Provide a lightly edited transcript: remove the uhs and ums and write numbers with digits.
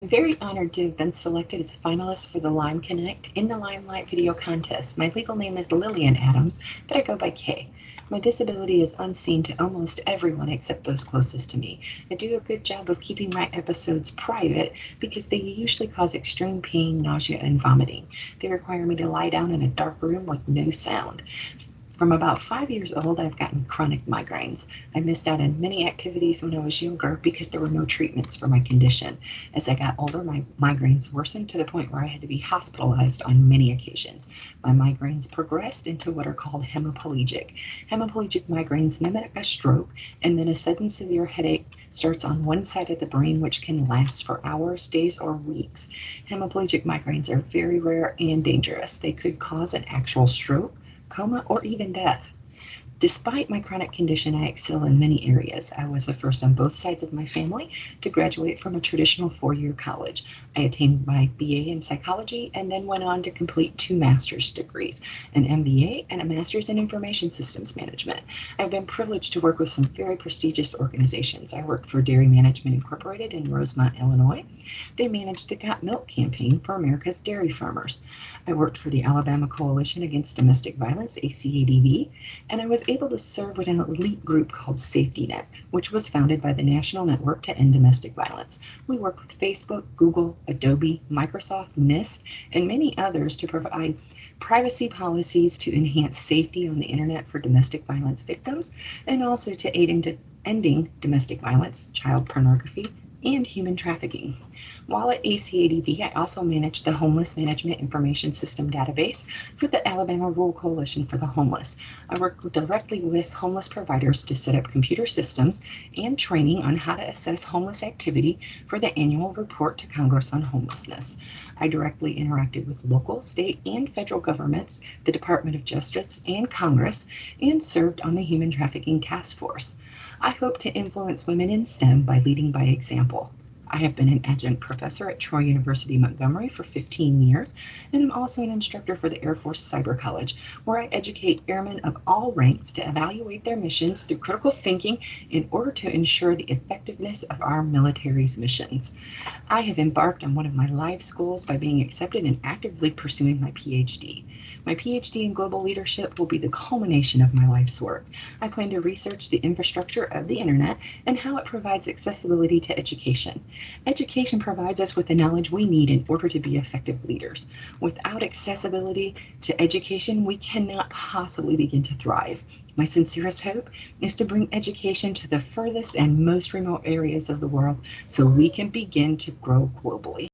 I'm very honored to have been selected as a finalist for the Lime Connect in the Limelight video contest. My legal name is Lillian Adams, but I go by Kay. My disability is unseen to almost everyone except those closest to me. I do a good job of keeping my episodes private because they usually cause extreme pain, nausea, and vomiting. They require me to lie down in a dark room with no sound. From about 5 years old, I've gotten chronic migraines. I missed out on many activities when I was younger because there were no treatments for my condition. As I got older, my migraines worsened to the point where I had to be hospitalized on many occasions. My migraines progressed into what are called hemiplegic. Hemiplegic migraines mimic a stroke, and then a sudden severe headache starts on one side of the brain, which can last for hours, days, or weeks. Hemiplegic migraines are very rare and dangerous. They could cause an actual stroke, coma, or even death. Despite my chronic condition, I excel in many areas. I was the first on both sides of my family to graduate from a traditional 4-year college. I attained my BA in psychology and then went on to complete 2 master's degrees, an MBA and a master's in information systems management. I've been privileged to work with some very prestigious organizations. I worked for Dairy Management Incorporated in Rosemont, Illinois. They managed the Got Milk campaign for America's dairy farmers. I worked for the Alabama Coalition Against Domestic Violence, ACADV, and I was able to serve with an elite group called Safety Net, which was founded by the National Network to End Domestic Violence. We worked with Facebook, Google, Adobe, Microsoft, NIST, and many others to provide privacy policies to enhance safety on the internet for domestic violence victims, and also to aid in ending domestic violence, child pornography, and human trafficking. While at ACADV, I also managed the Homeless Management Information System database for the Alabama Rural Coalition for the Homeless. I worked directly with homeless providers to set up computer systems and training on how to assess homeless activity for the annual report to Congress on homelessness. I directly interacted with local, state, and federal governments, the Department of Justice, and Congress, and served on the Human Trafficking Task Force. I hope to influence women in STEM by leading by example. I have been an adjunct professor at Troy University Montgomery for 15 years, and I'm also an instructor for the Air Force Cyber College, where I educate airmen of all ranks to evaluate their missions through critical thinking in order to ensure the effectiveness of our military's missions. I have embarked on one of my life goals by being accepted and actively pursuing my PhD. My PhD in global leadership will be the culmination of my life's work. I plan to research the infrastructure of the internet and how it provides accessibility to education. Education provides us with the knowledge we need in order to be effective leaders. Without accessibility to education, we cannot possibly begin to thrive. My sincerest hope is to bring education to the furthest and most remote areas of the world so we can begin to grow globally.